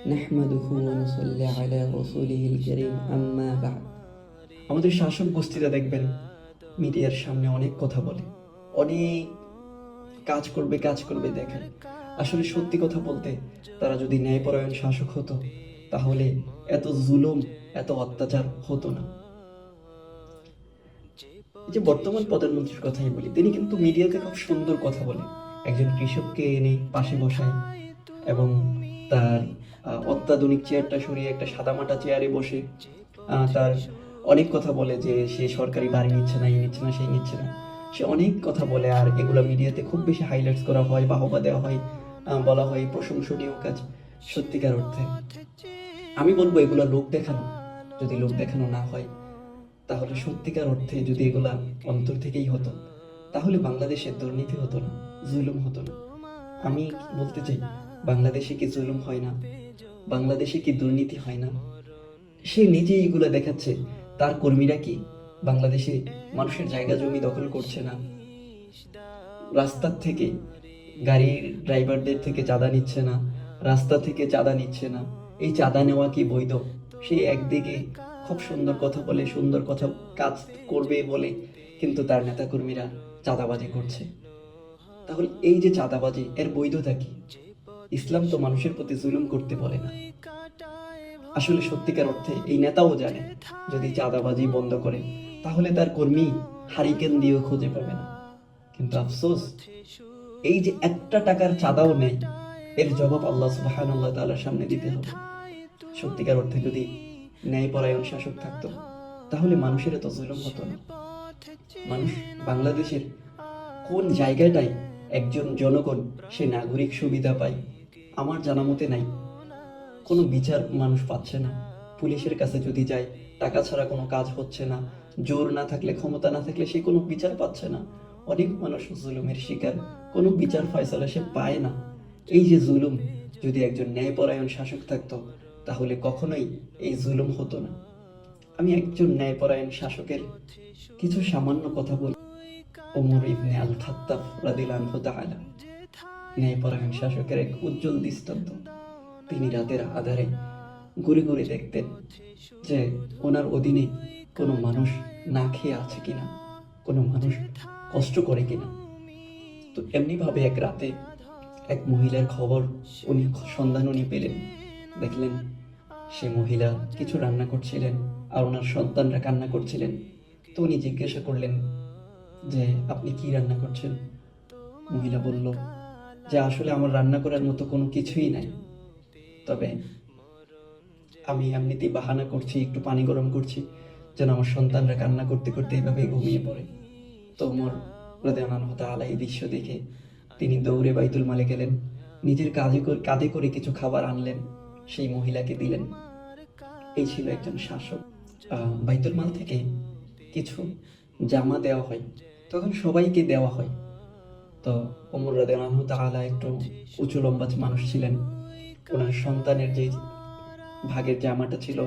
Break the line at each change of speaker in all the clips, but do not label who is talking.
নাহমাদুহু ওয়া নুসাল্লি আলা রাসূলিহিল কারীম আম্মা বা'দ। আমাদের শাসক গোষ্ঠীরা দেখবেন মিডিয়ার সামনে অনেক কথা বলে, অনেক কাজ করবে দেখেন। আসলে সত্যি কথা বলতে তারা যদি ন্যায়পরায়ণ শাসক হতো তাহলে এত জুলুম, এত অত্যাচার হতো না। এই যে বর্তমান প্রধানমন্ত্রীর কথাই বলি, তিনি কিন্তু মিডিয়াতে খুব সুন্দর কথা বলে, একজন কৃষককে এনে পাশে বসায় এবং তার অত্যাধুনিক চেয়ারটা সরিয়ে একটা সাদামাটা চেয়ারে বসে তার অনেক কথা বলে যে সে সরকারি বাড়ি নিচ্ছে না, এই নিচ্ছে না, সেই নিচ্ছে না। সে অনেক কথা বলে, আর এগুলো মিডিয়াতে খুব বেশি হাইলাইটস করা হয়, বাহবা দেওয়া হয়, বলা হয় প্রশংসনীয় কাজ। সত্যিকার অর্থে আমি বলবো এগুলো লোক দেখানো। যদি লোক দেখানো না হয় তাহলে সত্যিকার অর্থে যদি এগুলা অন্তর থেকেই হতো তাহলে বাংলাদেশে দুর্নীতি হতো না, জুলুম হতো না। আমি বলতে চাই, বাংলাদেশে কি জুলুম হয় না? বাংলাদেশে কি দুর্নীতি হয় না? সে নিজে এগুলো দেখাচ্ছে, তার কর্মীরা কি বাংলাদেশে মানুষের জায়গা জমি দখল করছে না? রাস্তার থেকে গাড়ির ড্রাইভারদের থেকে চাঁদা নিচ্ছে না, রাস্তা থেকে চাঁদা নিচ্ছে না। এই চাঁদা নেওয়া কি বৈধ? সে একদিকে খুব সুন্দর কথা বলে, সুন্দর কথা কাজ করবে বলে, কিন্তু তার নেতাকর্মীরা চাঁদাবাজি করছে। তাহলে এই যে চাঁদাবাজি, এর বৈধতা কি? ইসলাম তো মানুষের প্রতি জুলুম করতে বলে না। আসলে সত্যিকার অর্থে এই নেতাও জানে যদি চাঁদাবাজি বন্ধ করে তাহলে তার কর্মী হারিকেন দিয়েও খুঁজে পাবে না। কিন্তু আফসোস, এই যে একটা টাকার চাঁদাও নেই, এর জবাব আল্লাহ সুবহানাহু ওয়া তাআলার সামনে দিতে হবে। সত্যিকার অর্থে যদি ন্যায়পরায়ণ শাসক থাকতো তাহলে মানুষের এত জুলুম হতো না। মানুষ বাংলাদেশের কোন জায়গাটায় একজন জনগণ সে নাগরিক সুবিধা পায় আমার জানা মতে নাই। কোনো বিচার মানুষ পাচ্ছে না। পুলিশের কাছে যদি যায় টাকা ছাড়া কোনো কাজ হচ্ছে না, জোর না থাকলে, ক্ষমতা না থাকলে সে কোনো বিচার পাচ্ছে না। অনেক মানুষ জুলুমের শিকার, কোনো বিচার ফয়সালা সে পায় না। এই যে জুলুম, যদি একজন ন্যায়পরায়ণ শাসক থাকতো তাহলে কখনোই এই জুলুম হতো না। আমি একজন ন্যায়পরায়ণ শাসকের কিছু সামান্য কথা বলি। ওমর ইবনে আল খাত্তাব রাদিয়াল্লাহু তাআলা ন্যায়পরায়ণ শাসকের এক উজ্জ্বল দৃষ্টান্ত। তিনি রাতের আধারে ঘুরে ঘুরে দেখতেন যে ওনার অধীনে কোনো মানুষ না খেয়ে আছে কিনা, কোনো মানুষ কষ্ট করে কিনা। তো এমনিভাবে এক রাতে এক মহিলার খবর সন্ধান উনি পেলেন। দেখলেন সে মহিলা কিছু রান্না করছিলেন আর ওনার সন্তানরা কান্না করছিলেন। তো উনি জিজ্ঞাসা করলেন যে আপনি কি রান্না করছেন? মহিলা বলল যে আসলে আমার রান্না করার মতো কোনো কিছুই নাই, তবে আমি এমনিতেই বাহানা করছি, একটু পানি গরম করছি যেন আমার সন্তানরা কান্না করতে করতে এইভাবে ঘুমিয়ে পড়ে। তো ওমর রাদিয়াল্লাহু তাআলা এই দৃশ্য দেখে তিনি দৌড়ে বাইতুল মালে গেলেন, নিজের কাঁধে করে কিছু খাবার আনলেন, সেই মহিলাকে দিলেন। এই ছিল একজন শাসক। বাইতুল মাল থেকে কিছু জামা দেওয়া হয়, তখন সবাইকে দেওয়া হয়। তো ওমর রাদিয়াল্লাহু তাআলা একটু উঁচু লম্বা মানুষ ছিলেন। ওনার সন্তানের যে ভাগের জামাটা ছিল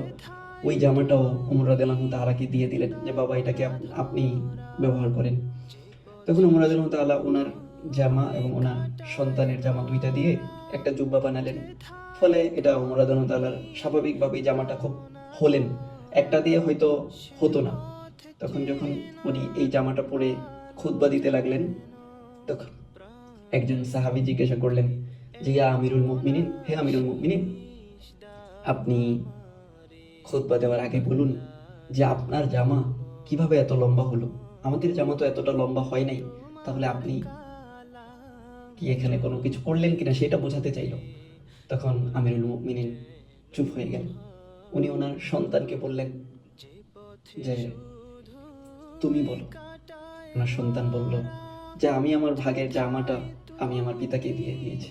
ওই জামাটাও ওমর রাদিয়াল্লাহু তাআলাকে দিয়ে দিলেন যে বাবা এটাকে আপনি ব্যবহার করেন। তখন ওমর রাদিয়াল্লাহু তাআলা ওনার জামা এবং ওনার সন্তানের জামা দুইটা দিয়ে একটা জুব্বা বানালেন। ফলে এটা ওমর রাদিয়াল্লাহু তাআলার স্বাভাবিকভাবেই জামাটা খুব হলেন, একটা দিয়ে হয়তো হতো না। তখন যখন উনি এই জামাটা পরে খুতবা দিতে লাগলেন তখন একজন সাহাবী জিজ্ঞাসা করলেন যে ইয়া আমিরুল মুমিনিন, হে আমিরুল মুমিনিন, আপনি খুতবা দেওয়ার আগে বলুন যে আপনার জামা কিভাবে এত লম্বা হলো? আমাদের জামা তো এতটা লম্বা হয় নাই, তাহলে আপনি কি এখানে কোনো কিছু করলেন কিনা সেটা বোঝাতে চাইল। তখন আমিরুল মুমিনিন চুপ হয়ে গেল। উনি ওনার সন্তানকে বললেন যে তুমি বলো। ওনার সন্তান বলল যে আমি আমার ভাগের জামাটা আমি আমার পিতাকে দিয়ে দিয়েছি।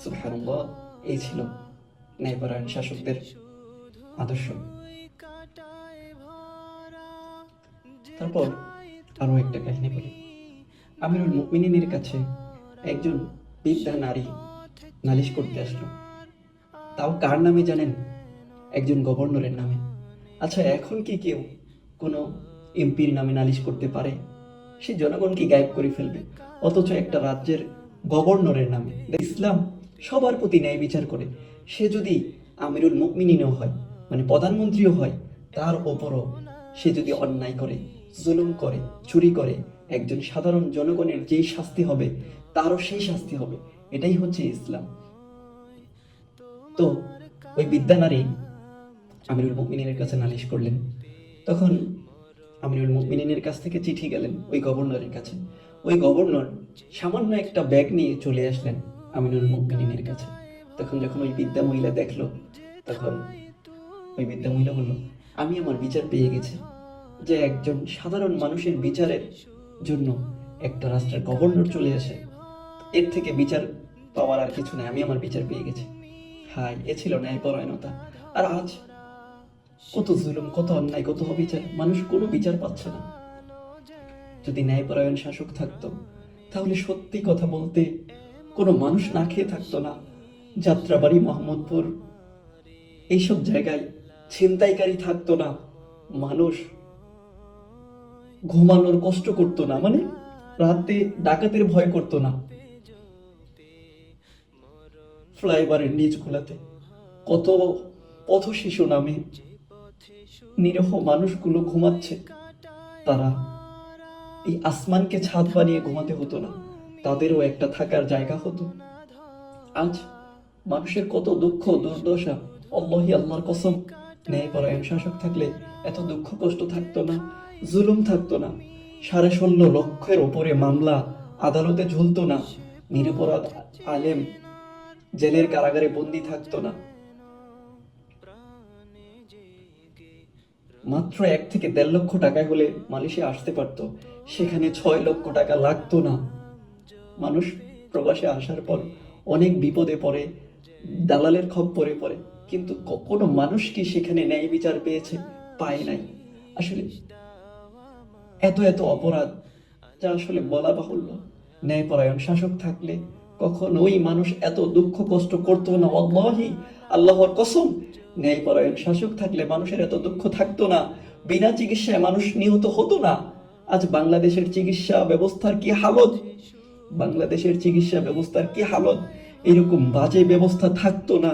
সুবহানাল্লাহ, এই ছিল ন্যায়পরায়ণ শাসকদের আদর্শ। তারপর আরো একটা কাহিনী বলি। আমিরুল মুমিনিনের কাছে একজন বৃদ্ধা নারী নালিশ করতে আসলো। তাও কার নামে জানেন? একজন গভর্নরের নামে। আচ্ছা, এখন কি কেউ কোনো এমপির নামে নালিশ করতে পারে? সে জনগণকে গায়েব করে ফেলবে, অথচ একটা রাজ্যের গভর্নরের নামে। ইসলাম সবার প্রতি ন্যায় বিচার করে, সে যদি আমিরুল মুমিনিনও হয়, মানে প্রধানমন্ত্রীও হয়, তার ওপরও সে যদি অন্যায় করে, জুলুম করে, চুরি করে, একজন সাধারণ জনগণের যেই শাস্তি হবে তারও সেই শাস্তি হবে। এটাই হচ্ছে ইসলাম। তো ওই বিদ্যানারী আমিরুল মুমিনিনের কাছে নালিশ করলেন। তখন আমিরুল মুমিনিনের কাছ থেকে চিঠি গেলেন ওই গভর্নরের কাছে। ওই গভর্নর সামান্য একটা ব্যাগ নিয়ে চলে আসলেন আমিরুল মুমিনিনের কাছে। তখন যখন ওই বৃদ্ধা মহিলা দেখলো, তখন ওই বৃদ্ধা মহিলা বলল, আমি আমার বিচার পেয়ে গেছি। যে একজন সাধারণ মানুষের বিচারের জন্য একটা রাষ্ট্রের গভর্নর চলে আসে, এর থেকে বিচার পাওয়ার আর কিছু নাই, আমি আমার বিচার পেয়ে গেছি। হায়, এ ছিল ন্যায়পরায়ণতা। আর আজ কত জুলুম, কত অন্যায়, কত অবিচার, মানুষ কোনো বিচার পাচ্ছে না। যদি ন্যায়পরায়ণ শাসক থাকতো, তাহলে সত্যি কথা বলতে কোনো মানুষ না খেয়ে থাকতো না। যাত্রাবাড়ি, মোহাম্মদপুর, এইসব জায়গায় ছিনতাইকারী থাকতো না, মানুষ ঘুমানোর কষ্ট করতো না, মানে রাতে ডাকাতের ভয় করতো না। ফ্লাইওভারের নিচ গুলাতে কত পথ শিশু নামে নিরীহ মানুষগুলো ঘুমাচ্ছে, তারা এই আসমানকে ছাদ বানিয়ে ঘুমাতে হতো না, তাদেরও একটা থাকার জায়গা হতো। আজ মানুষের কত দুঃখ দুর্দশা, আল্লাহি আল্লাহর কসম, ন্যায়পরায়ণ শাসক থাকলে এত দুঃখ কষ্ট থাকতো না, জুলুম থাকতো না, 16.5 লক্ষের ওপরে মামলা আদালতে ঝুলতো না, নিরপরাধ আলেম জেলের কারাগারে বন্দী থাকতো না। মাত্র 1 থেকে 1.5 লক্ষ টাকা হলে মালয়েশিয়া আসতে পারতো, সেখানে 6 লক্ষ টাকা লাগতো না। মানুষ প্রবাসে আসার পর অনেক বিপদে পড়ে, দালালের খপ্পরে পড়ে, কিন্তু কোনো মানুষ কি সেখানে ন্যায় বিচার পেয়েছে? পায় নাই। আসলে এত এত অপরাধ, যা আসলে বলা বাহুল্য। ন্যায়পরায়ণ শাসক থাকলে কখনোই মানুষ এত দুঃখ কষ্ট করতো না। আল্লাহি, আল্লাহর কসম, ন্যায়পরায়ণ শাসক থাকলে মানুষের এত দুঃখ থাকতো না, বিনা চিকিৎসায় মানুষ নিহত হতো না। আজ বাংলাদেশের চিকিৎসা ব্যবস্থার কি হালত, বাংলাদেশের চিকিৎসা ব্যবস্থার কি হালত, এরকম বাজে ব্যবস্থা থাকতো না।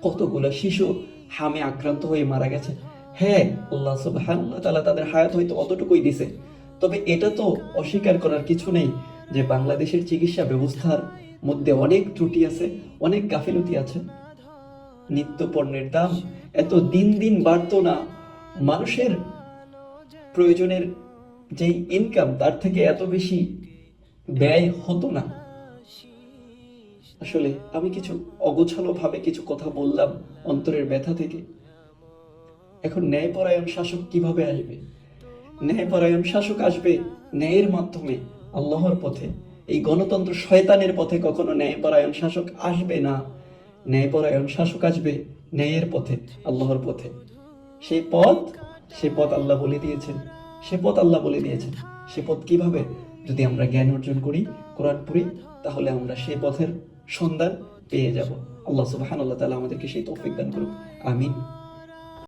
কতগুলো শিশু হামে আক্রান্ত হয়ে মারা গেছে। হ্যাঁ, আল্লাহ সুবহানাহু ওয়া তাআলা তাদের হায়াত হয়তো অতটুকুই দিছে, তবে এটা তো অস্বীকার করার কিছু নেই যে বাংলাদেশের চিকিৎসা ব্যবস্থার মধ্যে অনেক ত্রুটি আছে, অনেক গাফিলতি আছে। নিত্য পণ্যের দাম এত দিন দিন বাড়তো না, মানুষের প্রয়োজনের যেই ইনকাম তার থেকে এত বেশি ব্যয় হতো না। আসলে আমি কিছু অগোছালো ভাবে কিছু কথা বললাম অন্তরের ব্যথা থেকে। এখন ন্যায়পরায়ণ শাসক কিভাবে আসবে? ন্যায়পরায়ণ শাসক আসবে ন্যায়ের মাধ্যমে, আল্লাহর পথে। এই গণতন্ত্র শয়তানের পথে কখনো ন্যায়পরায়ণ শাসক আসবে না। ন্যায়পরায়ণ শাসক আসবে ন্যায়ের পথে, আল্লাহর পথে। সেই পথ, সে পথ আল্লাহ বলে দিয়েছেন, সে পথ আল্লাহ বলে দিয়েছেন। সে পথ কিভাবে? যদি আমরা জ্ঞান অর্জন করি, কোরআন পড়ি, তাহলে আমরা সেই পথের সন্ধান পেয়ে যাব। আল্লাহ সুবহানাহু ওয়া তাআলা আমাদেরকে সেই তৌফিক দান করুন। আমিন।